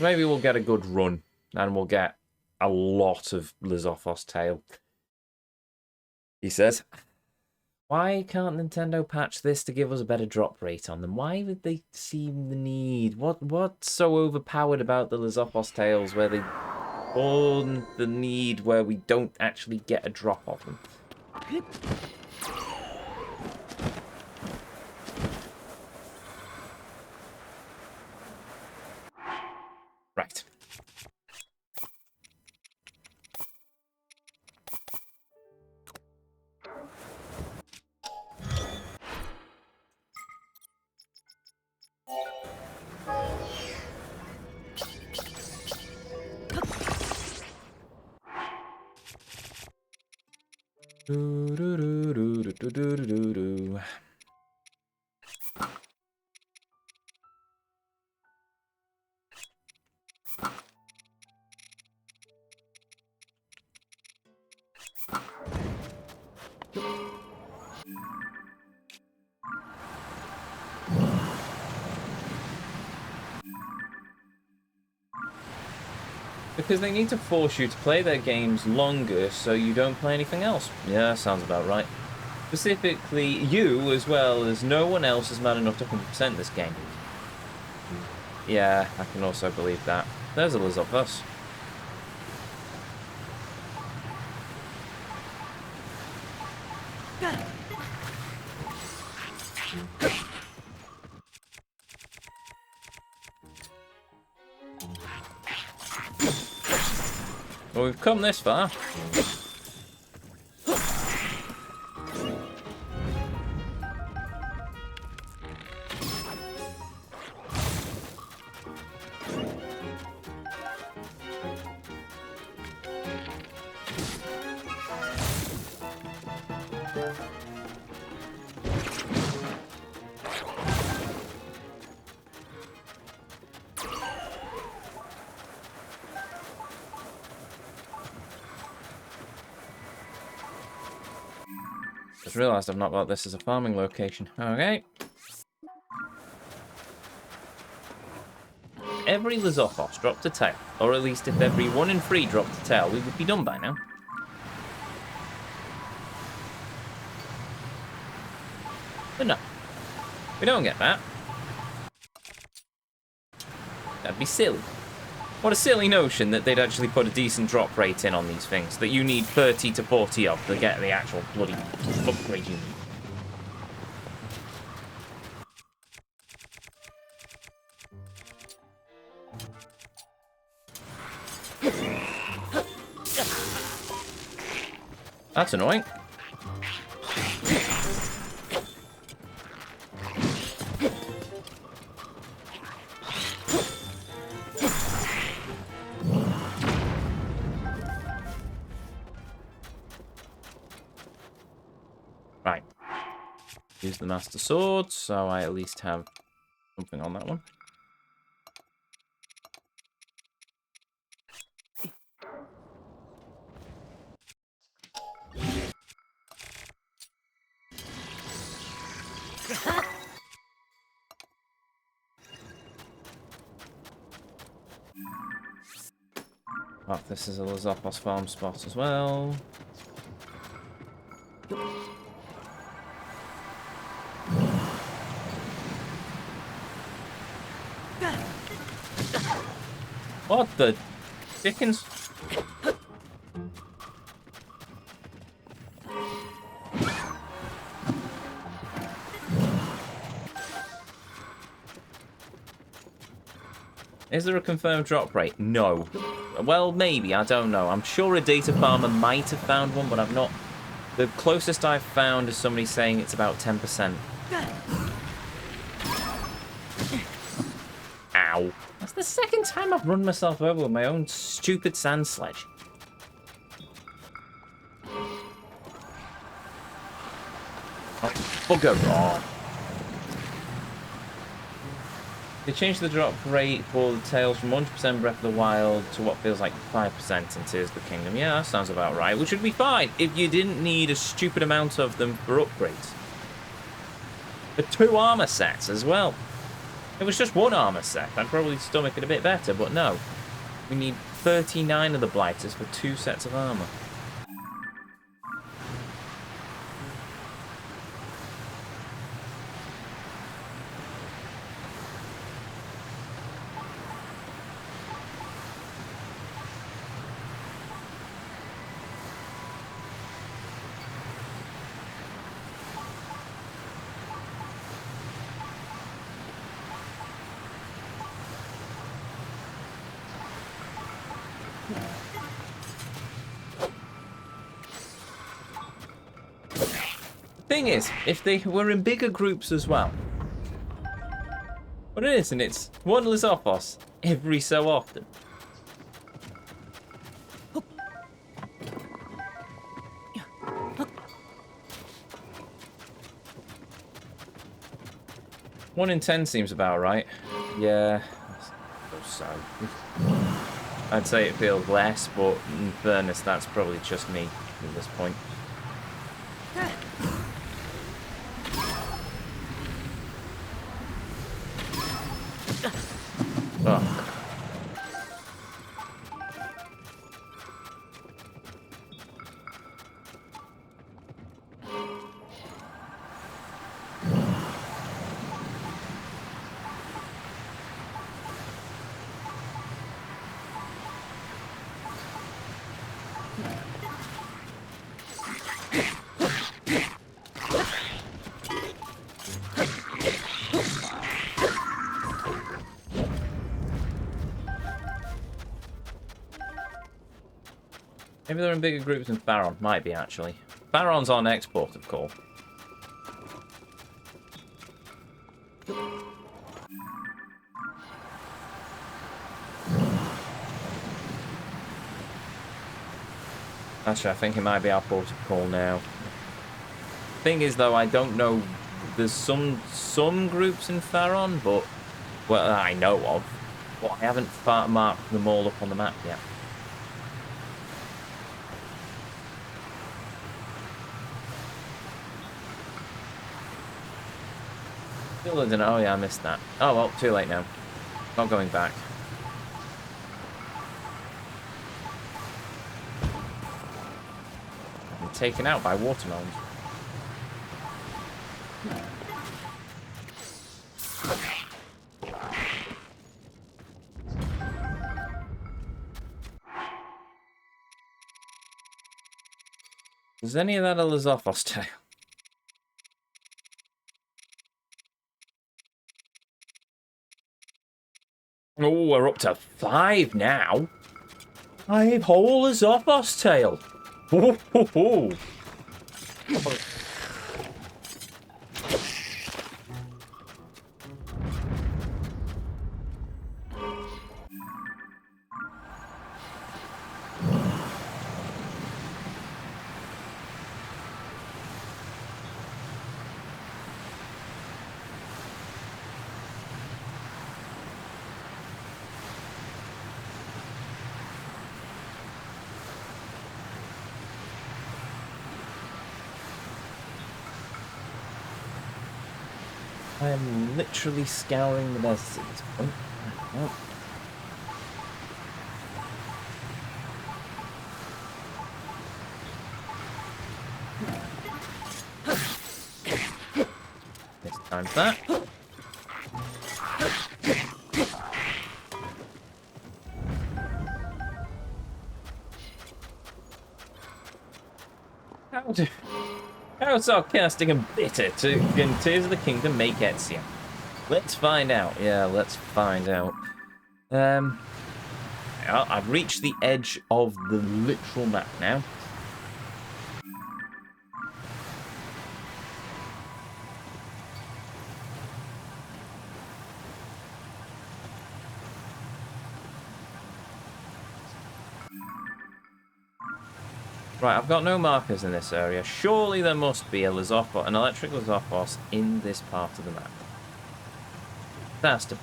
Maybe we'll get a good run, and we'll get a lot of Lizophos tail. He says, why can't Nintendo patch this to give us a better drop rate on them? Why would they seem the need? What's so overpowered about the Lizophos tails where they born the need where we don't actually get a drop of them? Right. Do, do, do, do, do, do, do, do, do. Because they need to force you to play their games longer so you don't play anything else. Yeah, sounds about right. Specifically, you, as well as no one else is mad enough to 100% this game. Yeah, I can also believe that. There's a Lizophos. Well, we've come this far. Just realised I've not got this as a farming location. Okay. Every Lizophos dropped a tail, or at least if every 1 in 3 dropped a tail, we would be done by now. But no, we don't get that. That'd be silly. What a silly notion that they'd actually put a decent drop rate in on these things, that you need 30 to 40 of to get the actual bloody upgrade you need. That's annoying. Right. Use the Master Sword, so I at least have something on that one. Oh, this is a Lizophos farm spot as well. What the dickens? Is there a confirmed drop rate? No. Well, maybe. I don't know. I'm sure a data farmer might have found one, but I've not. The closest I've found is somebody saying it's about 10%. Ow. That's the second time I've run myself over with my own stupid sand sledge. Oh, bugger off. They changed the drop rate for the tails from 100% Breath of the Wild to what feels like 5% in Tears of the Kingdom. Yeah, that sounds about right, which would be fine if you didn't need a stupid amount of them for upgrades. For 2 armor sets as well. It was just one armor set. I'd probably stomach it a bit better, but no. We need 39 of the blighters for 2 sets of armor. Thing is, if they were in bigger groups as well. But it isn't, it's one Lizophos every so often. One in 10 seems about right. Yeah, I suppose so. I'd say it feels less, but in fairness, that's probably just me at this point. Oh. Maybe they're in bigger groups than Baron. Might be, actually. Baron's on export, of course. Actually, I think it might be our port of call now. Thing is, though, I don't know. There's some groups in Faron, but... Well, I know of. But I haven't marked them all up on the map yet. Still don't know. Oh, yeah, I missed that. Oh, well, too late now. Not going back. I'm taken out by watermelons. Is any of that a Lizophos tail? Oh, we're up to 5 now. 5 whole Lizophos tail. Ho, ho, ho. I am literally scouring the desert at this point. Oh. This time's that. How sarcastic and bitter can Tears of the Kingdom make Ezio? Let's find out. Yeah, let's find out. I've reached the edge of the literal map now. Right, I've got no markers in this area. Surely there must be an electric Lizophos in this part of the map. That's to...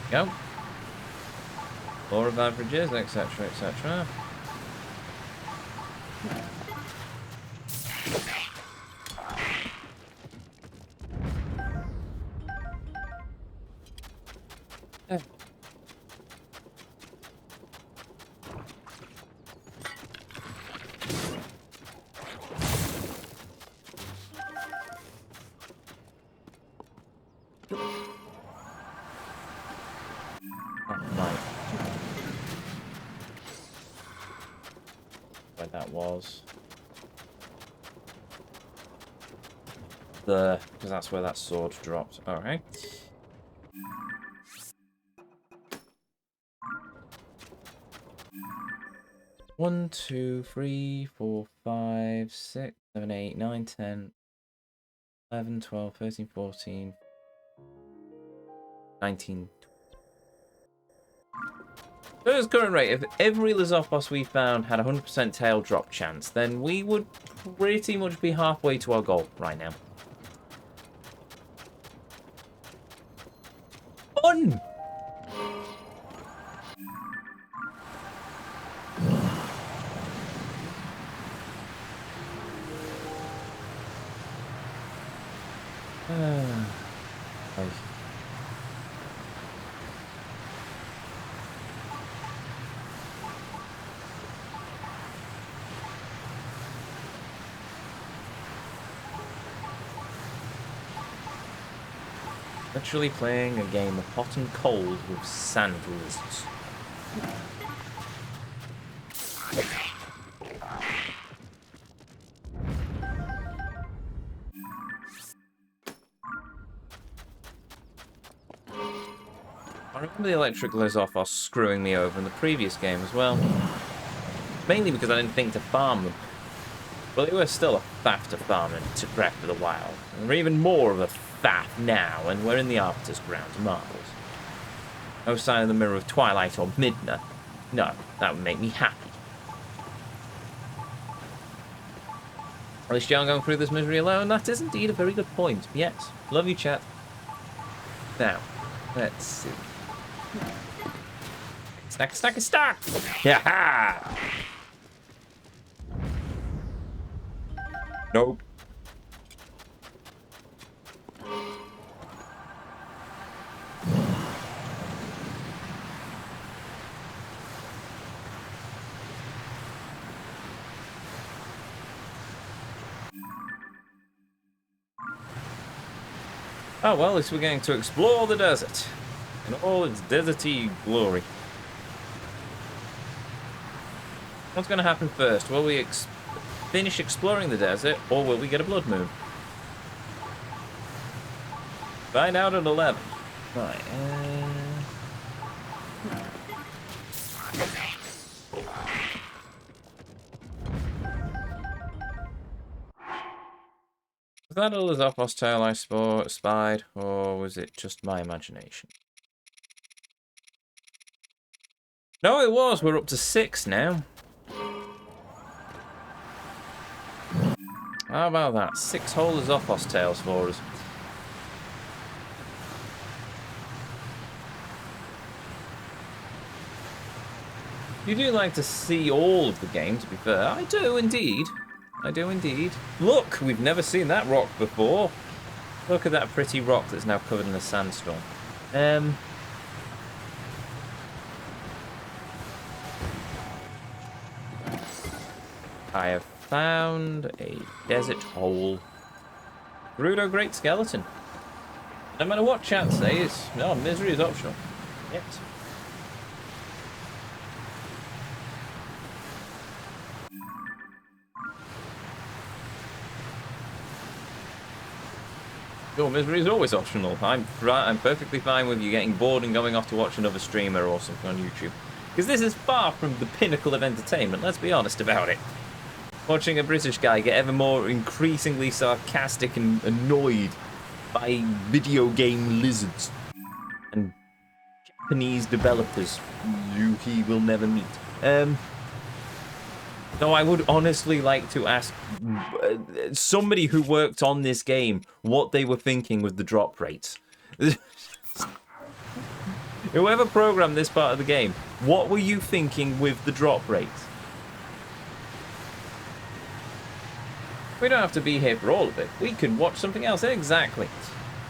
Go. Law of averages, etc., etc. Oh. Right. Where that was. Because that's where that sword dropped. Alright. One, 2, 3, 4, 5, 6, 7, 8, 9, 10, 11, 12, 13, 14, 19. So at its current rate, if every Lizopos we found had a 100% tail drop chance, then we would pretty much be halfway to our goal right now. Fun! Okay. Literally playing a game of hot and cold with sand lizards. I remember the electric Lizophos screwing me over in the previous game as well. Mainly because I didn't think to farm them. But they were still a faff to farm in Breath of the Wild. And they're even more of a faff now, and we're in the Arbiter's grounds, marvels. No sign of the Mirror of Twilight or Midna. No, that would make me happy. At least you aren't going through this misery alone. That is indeed a very good point. Yes. Love you, chat. Now, let's see. Stack, stack, stack! Yeah! Nope. Oh, well, at least we're going to explore the desert in all its deserty glory. What's going to happen first? Will we finish exploring the desert, or will we get a blood moon? Find out at 11. Right, Was that a Lizophos tail I spied, or was it just my imagination? No, it was. We're up to 6 now. How about that? 6 whole Lizophos tails for us. You do like to see all of the game, to be fair. I do indeed. I do indeed. Look, we've never seen that rock before. Look at that pretty rock that's now covered in a sandstorm. I have found a desert hole. Gerudo Great Skeleton. No matter what chat says, no, misery is optional. Yes. Your misery is always optional. I'm perfectly fine with you getting bored and going off to watch another streamer or something on YouTube. Because this is far from the pinnacle of entertainment, let's be honest about it. Watching a British guy get ever more increasingly sarcastic and annoyed by video game lizards and Japanese developers who he will never meet. No, I would honestly like to ask somebody who worked on this game what they were thinking with the drop rates. Whoever programmed this part of the game, what were you thinking with the drop rate? We don't have to be here for all of it. We can watch something else. Exactly.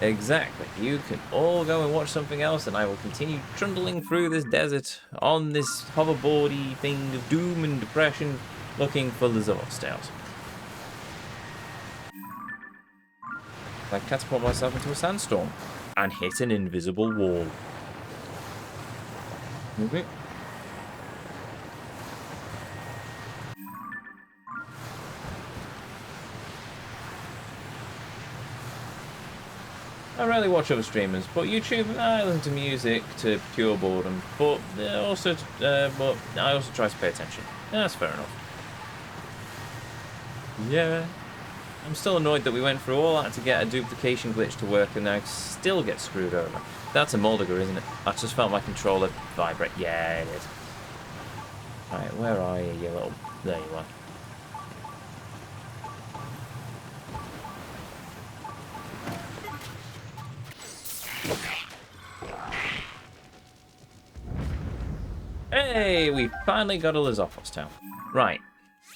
Exactly. You can all go and watch something else, and I will continue trundling through this desert on this hoverboardy thing of doom and depression, looking for the Zorstails. I catapult myself into a sandstorm and hit an invisible wall. Okay. I rarely watch other streamers, but YouTube, I listen to music to pure boredom. But I also try to pay attention. Yeah, that's fair enough. Yeah. I'm still annoyed that we went through all that to get a duplication glitch to work and now still get screwed over. That's a Moldiger, isn't it? I just felt my controller vibrate. Yeah, it is. Alright, where are you, you little... There you are. Hey, we finally got a Lizophos town. Right.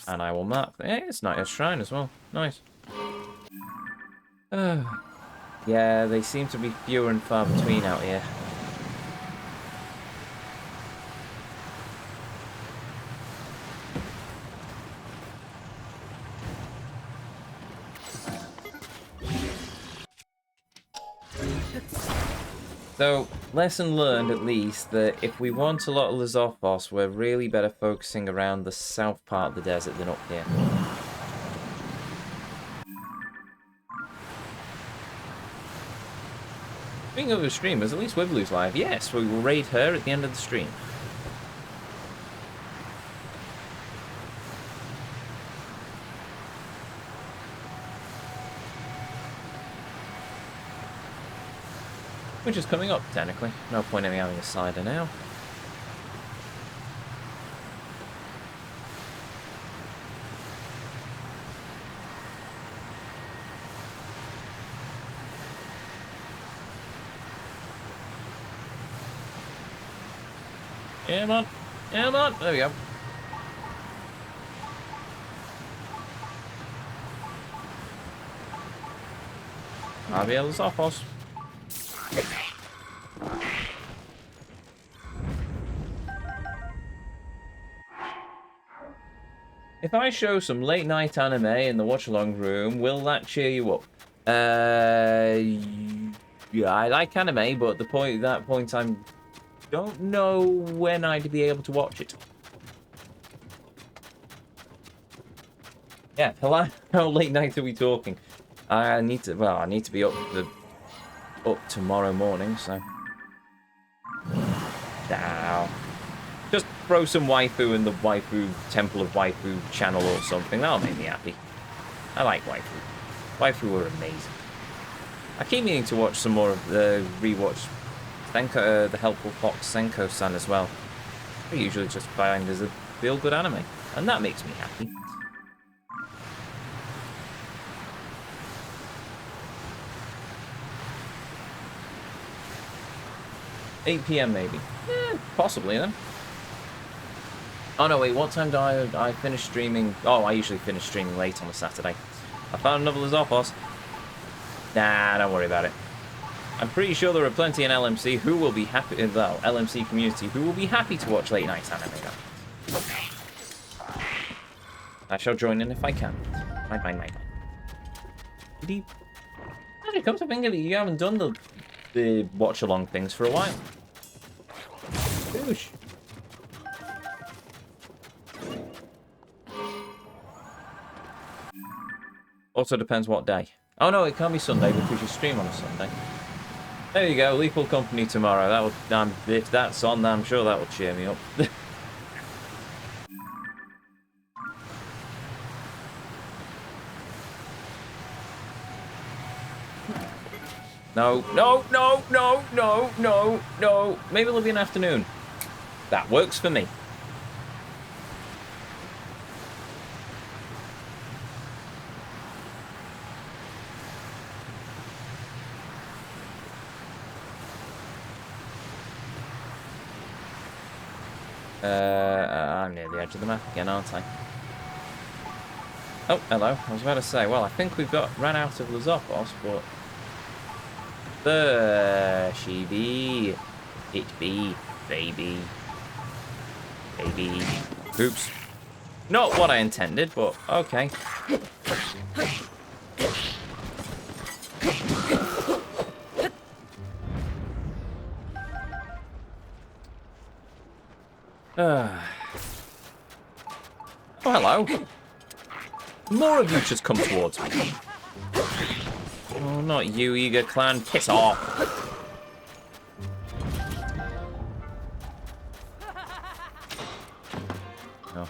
And I will mark... Hey, it's not a shrine as well. Nice. Yeah, they seem to be fewer and far between out here. So, lesson learned at least, that if we want a lot of Lizophos, we're really better focusing around the south part of the desert than up here. Speaking of the streamers, at least Wibblu's live. Yes, we will raid her at the end of the stream. Which is coming up, technically. No point in me having a cider now. Yeah, man. Yeah, man. There we go. Javier Lizophos. If I show some late night anime in the watch along room, will that cheer you up? Yeah, I like anime, but at that point I don't know when I'd be able to watch it. Yeah, how late night are we talking? I need to be up tomorrow morning, so. Now. Just throw some waifu in the waifu Temple of Waifu channel or something. That'll make me happy. I like waifu. Waifu are amazing. I keep meaning to watch some more of the rewatch Senko, the Helpful Fox Senko-san as well. I usually just find as a feel-good anime, and that makes me happy. $8 PM maybe. Possibly then. Oh no, wait, what time do I finish streaming? Oh, I usually finish streaming late on a Saturday. I found another Lizophos. Nah, don't worry about it. I'm pretty sure there are plenty in LMC who will be happy, well, LMC community, who will be happy to watch late night anime though. I shall join in if I can. Mine. Actually, come to think of it, you haven't done the watch-along things for a while. Boosh. Also depends what day. Oh no, it can't be Sunday because you stream on a Sunday. There you go, Lethal Company tomorrow. That will, if that's on, I'm sure that will cheer me up. No. Maybe it'll be an afternoon. That works for me. I'm near the edge of the map again, aren't I? Oh, hello. I was about to say, well, I think we've ran out of Lizopos, but... There she be. It be, baby. Baby. Oops. Not what I intended, but okay. Oh, hello. More of you just come towards me. Oh, not you, Eager Clan. Piss off. Oh.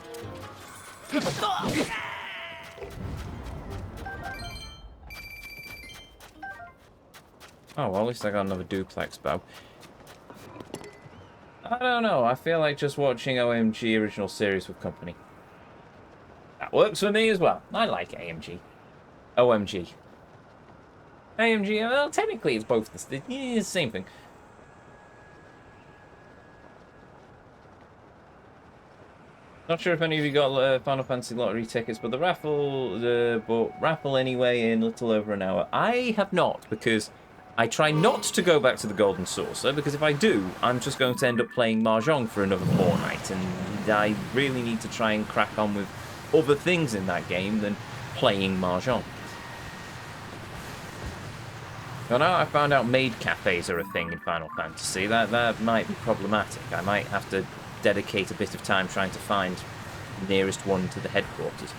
Oh, well, at least I got another duplex bow. I don't know. I feel like just watching OMG original series with company. That works for me as well. I like AMG. OMG. AMG, well, technically it's both the same thing. Not sure if any of you got Final Fantasy lottery tickets, but raffle anyway in a little over an hour. I have not, because I try not to go back to the Golden Saucer, because if I do, I'm just going to end up playing Mahjong for another fortnight, and I really need to try and crack on with other things in that game than playing Mahjong. Well, now I found out maid cafes are a thing in Final Fantasy. That might be problematic. I might have to dedicate a bit of time trying to find the nearest one to the headquarters.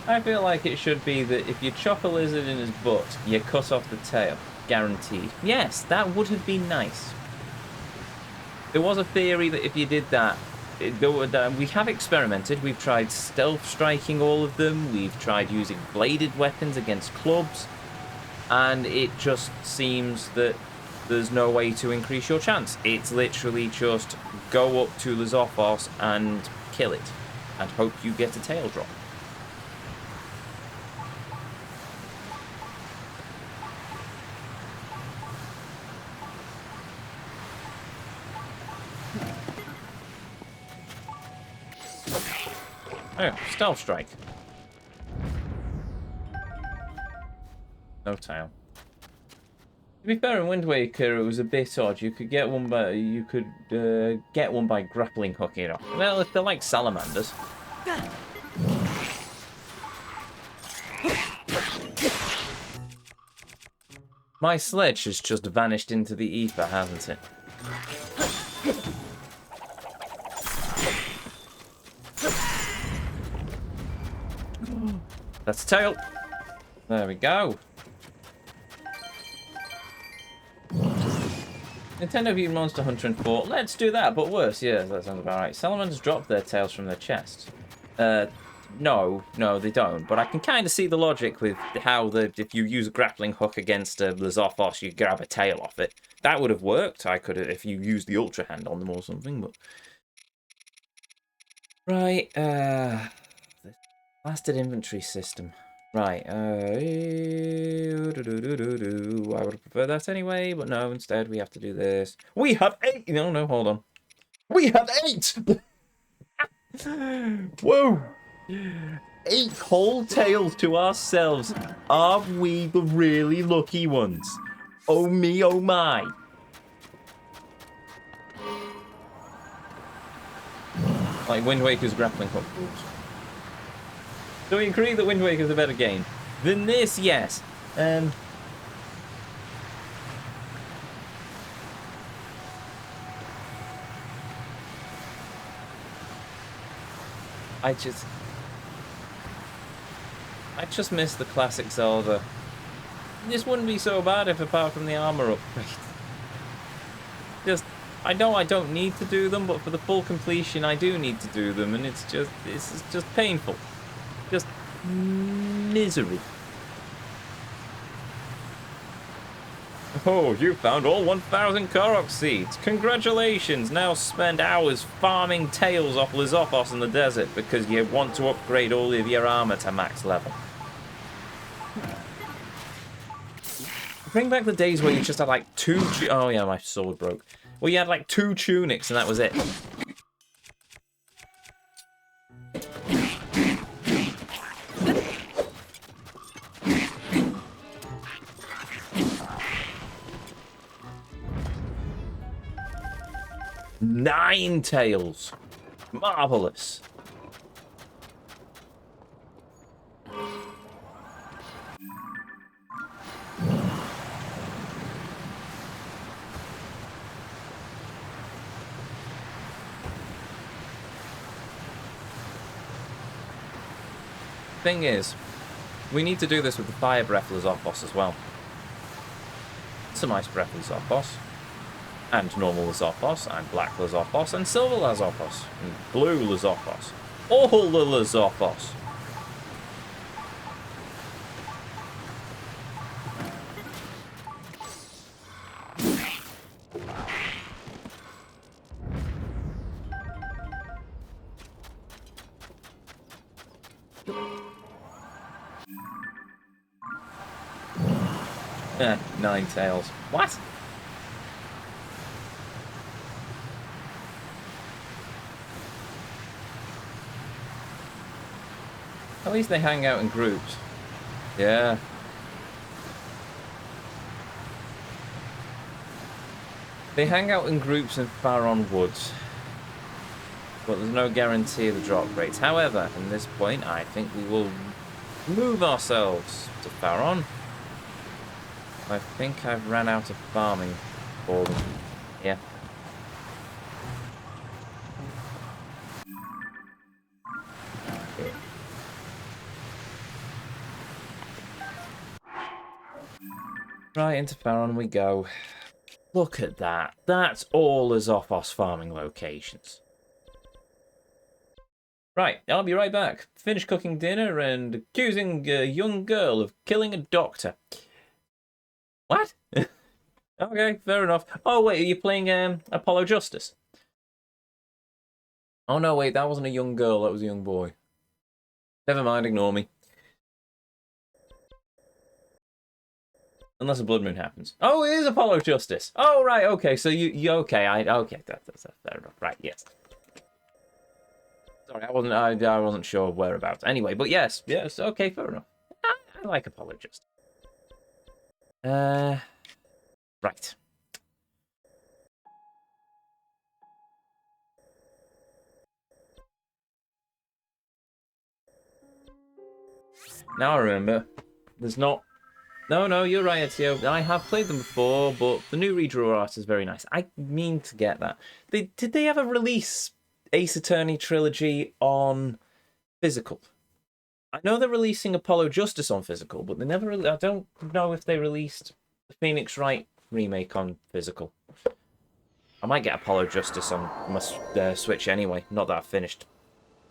I feel like it should be that if you chop a lizard in his butt, you cut off the tail. Guaranteed. Yes, that would have been nice. There was a theory that if you did that, we have experimented. We've tried stealth striking all of them. We've tried using bladed weapons against clubs. And it just seems that there's no way to increase your chance. It's literally just go up to Lizopos and kill it. And hope you get a tail drop. Oh, stealth strike. No tail. To be fair, in Wind Waker, it was a bit odd. You could get one by grappling hooking it off. Well, if they're like salamanders. My sledge has just vanished into the ether, hasn't it? That's a tail. There we go. Nintendo View Monster Hunter and 4. Let's do that, but worse. Yeah, that sounds about right. Salamanders drop their tails from their chests. No, they don't. But I can kind of see the logic with how if you use a grappling hook against a Lizopos, you grab a tail off it. That would have worked. I could have, if you used the Ultra Hand on them or something, but... Right, the blasted inventory system. Right, I would prefer that anyway, but no, instead we have to do this. We have 8! No, hold on. We have 8! Whoa! 8 whole tails to ourselves. Are we the really lucky ones? Oh me, oh my. Like Wind Waker's grappling hook. So we agree that Wind Waker's a better game. Than this, yes. I just miss the classic Zelda. This wouldn't be so bad if apart from the armor upgrade. I know I don't need to do them, but for the full completion I do need to do them, and it's just painful. Just misery. Oh, you found all 1,000 Korok seeds. Congratulations. Now spend hours farming tails off Lizophos in the desert because you want to upgrade all of your armor to max level. Bring back the days where you just had like oh yeah, my sword broke. Well, you had like 2 tunics and that was it. Nine tails. Marvelous. Thing is, we need to do this with the Fire Breath Lizophos as well. Some Ice Breath Lizophos, and normal Lizophos, and black Lizophos, and silver Lizophos, and blue Lizophos. All the Lizophos. Eh, 9 tails. What? At least they hang out in groups. Yeah. They hang out in groups in Faron Woods. But there's no guarantee of the drop rates. However, at this point, I think we will move ourselves to Faron. I think I've ran out of farming for them. Yeah. Right, into Faron we go. Look at that. That's all Lizophos farming locations. Right, I'll be right back. Finish cooking dinner and accusing a young girl of killing a doctor. What? Okay, fair enough. Oh, wait, are you playing Apollo Justice? Oh, no, wait, that wasn't a young girl, that was a young boy. Never mind, ignore me. Unless a blood moon happens. Oh, it is Apollo Justice. Oh, right, okay, so you okay, okay, that's fair enough. Right, yes. Sorry, I wasn't sure whereabouts. Anyway, but yes, okay, fair enough. I like Apollo Justice. Right. Now I remember. There's not... No, you're right, Ezio. I have played them before, but the new redraw art is very nice. I mean to get that. Did they ever release Ace Attorney Trilogy on physical? I know they're releasing Apollo Justice on physical, but they never really... I don't know if they released the Phoenix Wright remake on physical. I might get Apollo Justice on my Switch anyway. Not that I've finished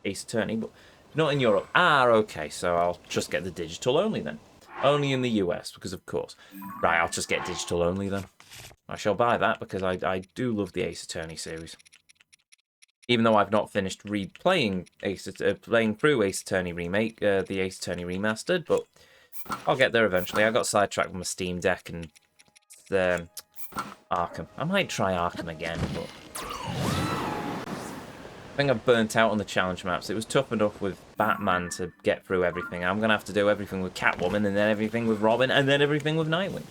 Ace Attorney, but not in Europe. Ah, okay, so I'll just get the digital only then. Only in the US, because of course. Right, I'll just get digital only then. I shall buy that because I do love the Ace Attorney series. Even though I've not finished replaying playing through Ace Attorney Remake, the Ace Attorney Remastered, but I'll get there eventually. I got sidetracked with my Steam Deck and Arkham. I might try Arkham again, but I think I've burnt out on the challenge maps. It was tough enough with Batman to get through everything. I'm going to have to do everything with Catwoman, and then everything with Robin, and then everything with Nightwing.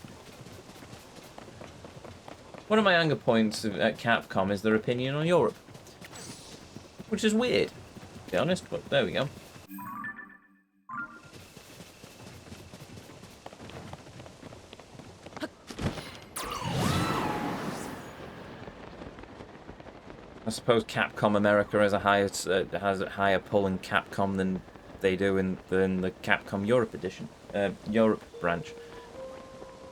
One of my anger points at Capcom is their opinion on Europe. Which is weird, to be honest, but there we go. I suppose Capcom America has a higher pull in Capcom than they do in the Capcom Europe edition, Europe branch.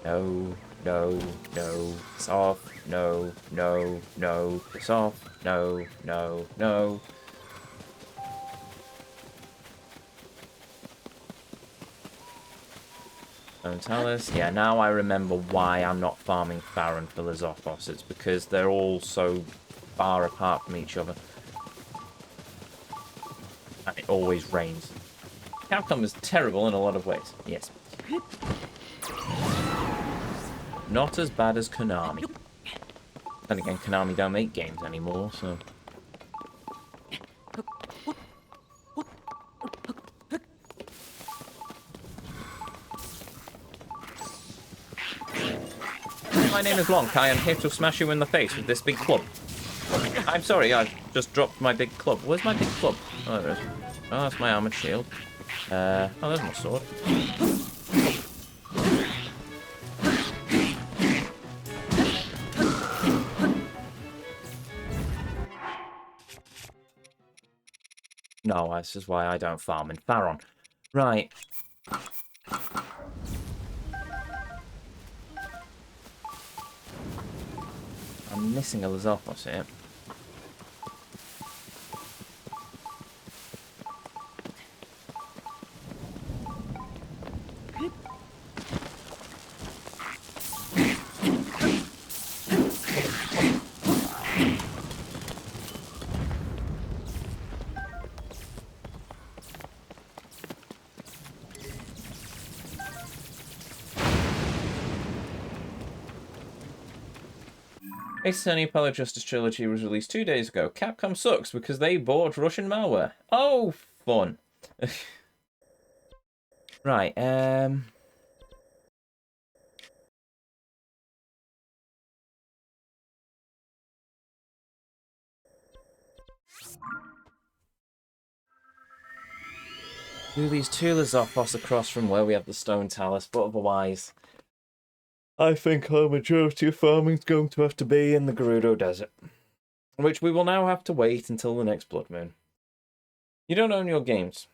No, soft, no, soft, no. Stone Talus. Yeah, now I remember why I'm not farming Farron for Lizophos. It's because they're all so far apart from each other. And it always rains. Capcom is terrible in a lot of ways. Yes. Not as bad as Konami. Then again, Konami don't make games anymore, so... My name is Lonk. I am here to smash you in the face with this big club. I'm sorry, I just dropped my big club. Where's my big club? Oh, there it is. Oh, that's my armored shield. Oh, there's my sword. No, this is why I don't farm in Farron. Right. I'm missing a Lizophos here. Ace Attorney Appellate Justice Trilogy was released 2 days ago. Capcom sucks because they bought Russian malware. Oh, fun. Right, do these two Lizophos across from where we have the Stone Talus, but otherwise... I think our majority of farming's going to have to be in the Gerudo Desert. Which we will now have to wait until the next Blood Moon. You don't own your games.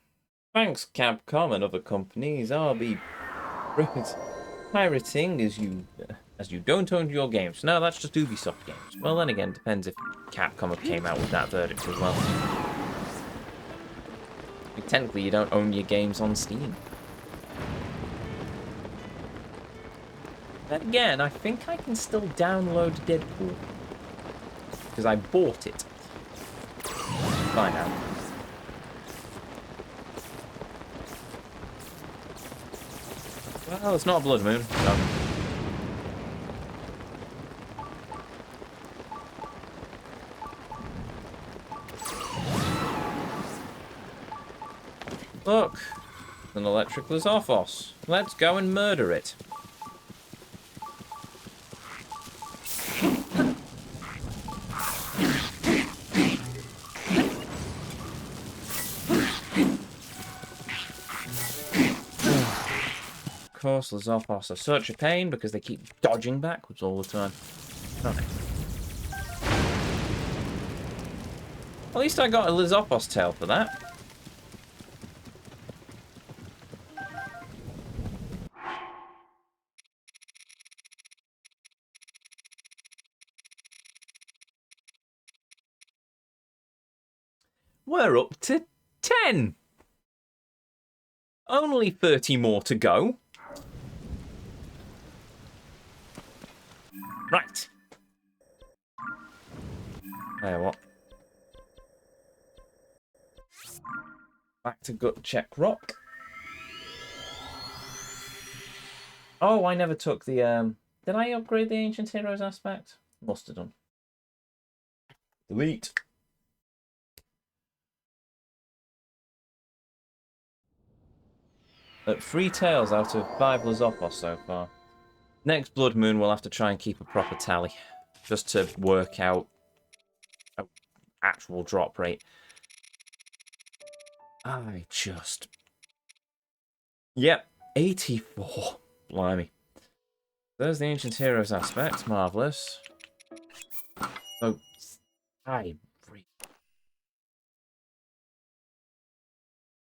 Thanks, Capcom and other companies. I'll be pirating as you don't own your games. No, that's just Ubisoft games. Well, then again, depends if Capcom have came out with that verdict as well. Technically, you don't own your games on Steam. Then again, I think I can still download Deadpool. Because I bought it. Find out. Well, it's not a Blood Moon. So. Look, an electric Lizophos. Let's go and murder it. Of course, Lizophos are such a pain because they keep dodging backwards all the time. Okay. At least I got a Lizophos tail for that. We're up to 10. Only 30 more to go. Right. What? Back to Gut Check Rock. Oh, I never took the, Did I upgrade the Ancient Heroes aspect? Must have done. Delete. At 3 tails out of 5 Lizophos so far. Next Blood Moon, we'll have to try and keep a proper tally. Just to work out an actual drop rate. Yep, 84. Blimey. There's the Ancient Heroes aspect. Marvellous. So,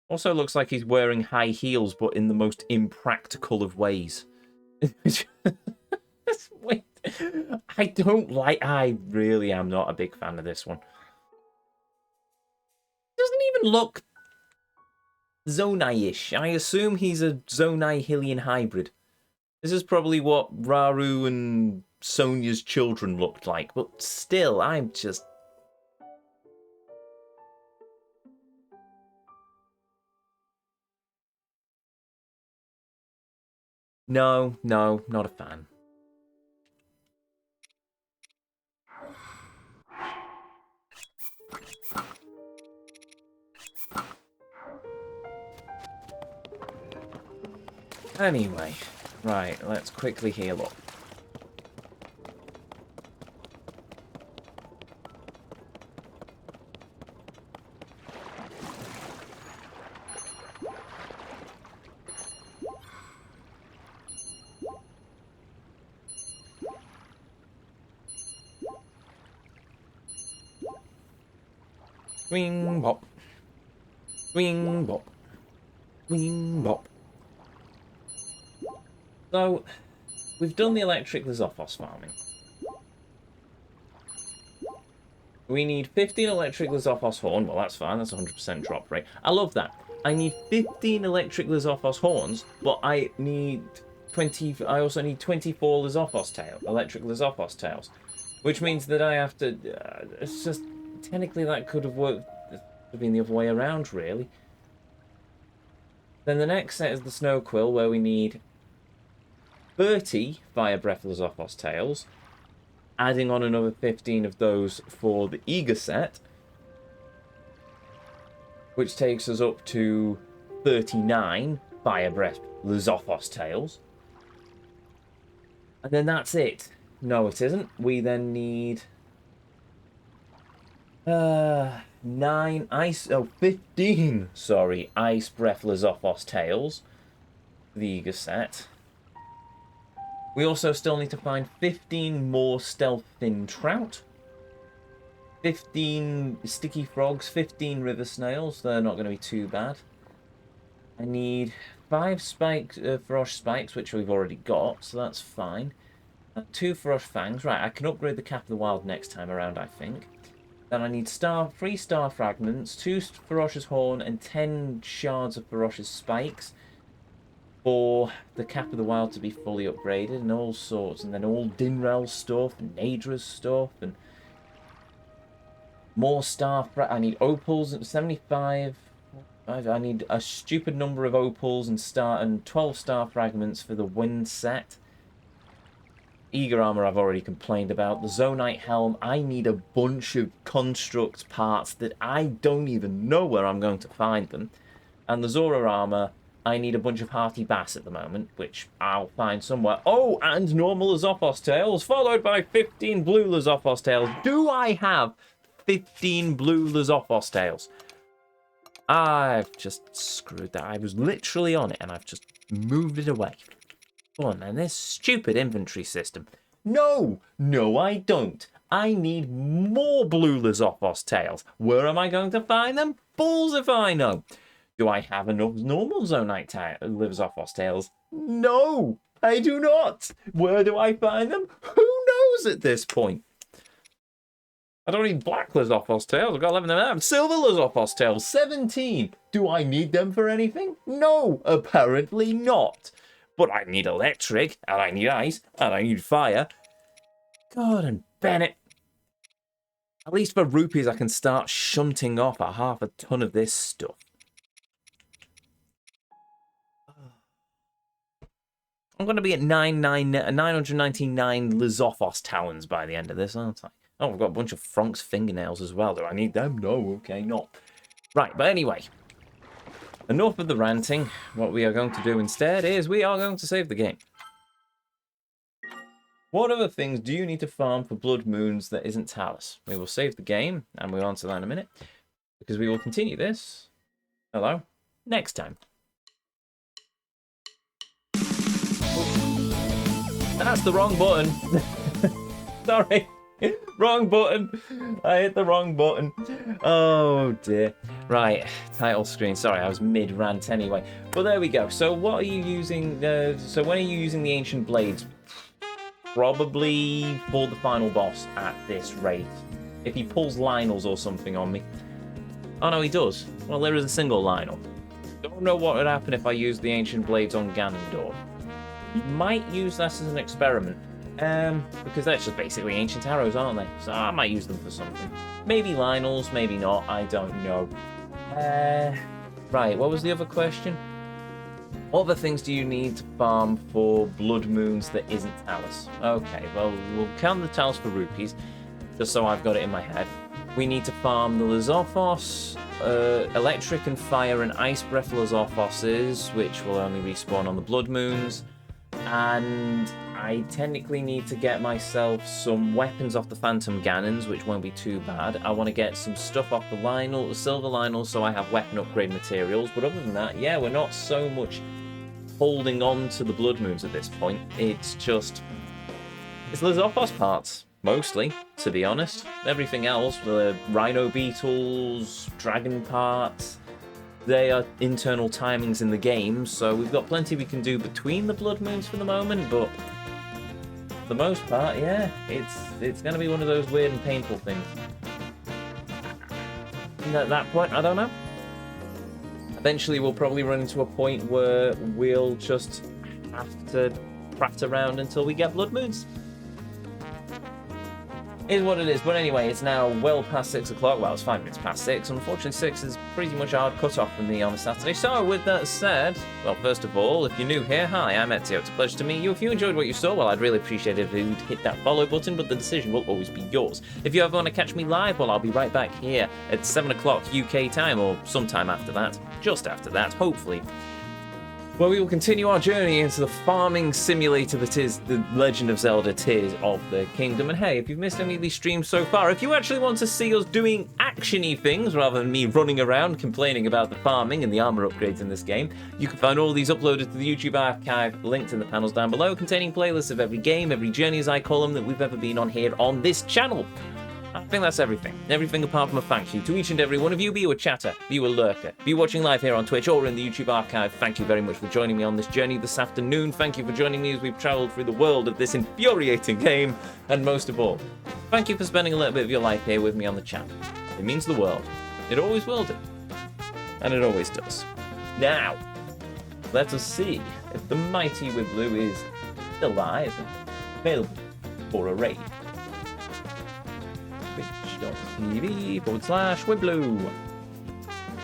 also looks like he's wearing high heels, but in the most impractical of ways. Wait, I really am not a big fan of this one. Doesn't even look Zonai-ish. I assume he's a Zonai Hylian hybrid. This is probably what Raru and Sonia's children looked like, but still, I'm just... No, not a fan. Anyway, right, let's quickly heal up. Swing bop. Swing bop. Swing bop. So, we've done the electric Lizophos farming. We need 15 electric Lizophos horn. Well, that's fine. That's 100% drop rate. I love that. I need 15 electric Lizophos horns, but I need 20. I also need 24 Lizophos tails, electric Lizophos tails, which means that I have to. It's just technically that could have worked. It could have been the other way around, really. Then the next set is the Snow Quill, where we need 30 Fire Breath Lizophos tails, adding on another 15 of those for the Eager set, which takes us up to 39 Fire Breath Lizophos tails. And then that's it. No, it isn't. We then need 15 Ice Breath Lizophos tails for the Eager set. We also still need to find 15 more Stealth Fin Trout, 15 Sticky Frogs, 15 River Snails. They're not going to be too bad. I need 5 Ferosh Spikes, which we've already got, so that's fine. 2 Ferosh Fangs. Right, I can upgrade the Cap of the Wild next time around, I think. Then I need 3 Star Fragments, 2 Ferocious Horn, and 10 Shards of Ferocious Spikes for the Cap of the Wild to be fully upgraded, and all sorts, and then all Dinrel stuff, and Nadra's stuff, and more I need opals at 75. I need a stupid number of opals and 12 star fragments for the wind set. Eager armor I've already complained about. The Zonite helm, I need a bunch of construct parts that I don't even know where I'm going to find them. And the Zora armor, I need a bunch of Hearty Bass at the moment, which I'll find somewhere. Oh, and normal Lizophos tails, followed by 15 blue Lizophos tails. Do I have 15 blue Lizophos tails? I've just screwed that. I was literally on it, and I've just moved it away. Go on, then. This stupid inventory system. No, I don't. I need more blue Lizophos tails. Where am I going to find them? Balls if I know. Do I have enough normal Zonite Lizophos tails? No, I do not. Where do I find them? Who knows at this point? I don't need black Lizophos tails. I've got 11 of them. Silver Lizophos tails, 17. Do I need them for anything? No, apparently not. But I need electric, and I need ice, and I need fire. God and Bennett. At least for rupees, I can start shunting off a half a ton of this stuff. I'm going to be at 999 Lizophos talons by the end of this, aren't I? Oh, I've got a bunch of Fronk's fingernails as well. Do I need them? No, okay, not. Right, but anyway. Enough of the ranting. What we are going to do instead is we are going to save the game. What other things do you need to farm for Blood Moons that isn't Talus? We will save the game, and we'll answer that in a minute. Because we will continue this. Hello. Next time. That's the wrong button. Sorry. Wrong button. I hit the wrong button. Oh dear. Right, title screen. Sorry, I was mid-rant anyway. But there we go. So what are you using? So when are you using the Ancient Blades? Probably for the final boss at this rate. If he pulls Lionels or something on me. Oh no, he does. Well, there is a single Lionel. Don't know what would happen if I used the Ancient Blades on Ganondorf. You might use that as an experiment. Because they're just basically ancient arrows, aren't they? So I might use them for something. Maybe Lionel's, maybe not. I don't know. Right, what was the other question? What other things do you need to farm for blood moons that isn't Talus? Okay, well, we'll count the Talus for rupees, just so I've got it in my head. We need to farm the Lizophos, electric and fire and ice breath Lizophoses, which will only respawn on the blood moons. And I technically need to get myself some weapons off the Phantom Ganons, which won't be too bad. I want to get some stuff off the Lionel, the Silver Lionel, so I have weapon upgrade materials. But other than that, yeah, we're not so much holding on to the Blood Moons at this point. It's Lizophos parts, mostly, to be honest. Everything else, the Rhino Beetles, Dragon parts, they are internal timings in the game, so we've got plenty we can do between the Blood Moons for the moment, but for the most part, yeah, it's going to be one of those weird and painful things. And at that point, I don't know. Eventually, we'll probably run into a point where we'll just have to craft around until we get Blood Moons. Is what it is, but anyway, it's now well past 6 o'clock. Well, it's 5 minutes past 6. Unfortunately, 6 is pretty much a hard cut-off for me on a Saturday. So, with that said, well, first of all, if you're new here, hi, I'm Ezio. It's a pleasure to meet you. If you enjoyed what you saw, well, I'd really appreciate it if you'd hit that follow button, but the decision will always be yours. If you ever want to catch me live, well, I'll be right back here at 7 o'clock UK time, or sometime after that, just after that, hopefully. Well, we will continue our journey into the farming simulator that is the Legend of Zelda Tears of the Kingdom. And hey, if you've missed any of these streams so far, if you actually want to see us doing action-y things rather than me running around complaining about the farming and the armor upgrades in this game, you can find all these uploaded to the YouTube archive linked in the panels down below, containing playlists of every game, every journey as I call them, that we've ever been on here on this channel. I think that's everything. Everything apart from a thank you to each and every one of you, be you a chatter, be you a lurker, be you watching live here on Twitch or in the YouTube archive. Thank you very much for joining me on this journey this afternoon. Thank you for joining me as we've travelled through the world of this infuriating game. And most of all, thank you for spending a little bit of your life here with me on the channel. It means the world. It always will do. And it always does. Now, let us see if the mighty Wibloo is still alive and available for a raid. twitch.tv/Wibloo.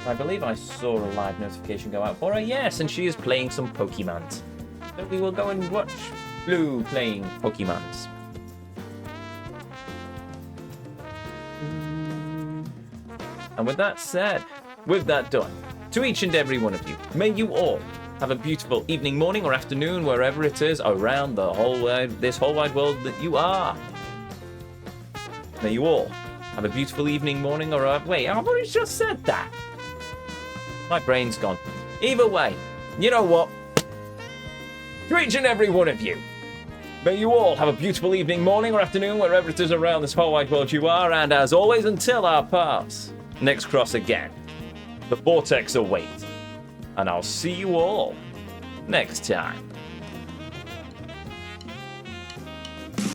I believe I saw a live notification go out for her. Yes, and she is playing some Pokemons. So we will go and watch Blue playing Pokemons. And with that said, with that done, to each and every one of you, may you all have a beautiful evening, morning, or afternoon, wherever it is around the this whole wide world that you are. May you all have a beautiful evening, morning, or wait, I've already just said that. My brain's gone. Either way, you know what? To each and every one of you, may you all have a beautiful evening, morning, or afternoon, wherever it is around this whole wide world you are, and as always, until our paths next cross again, the Vortex awaits, and I'll see you all next time.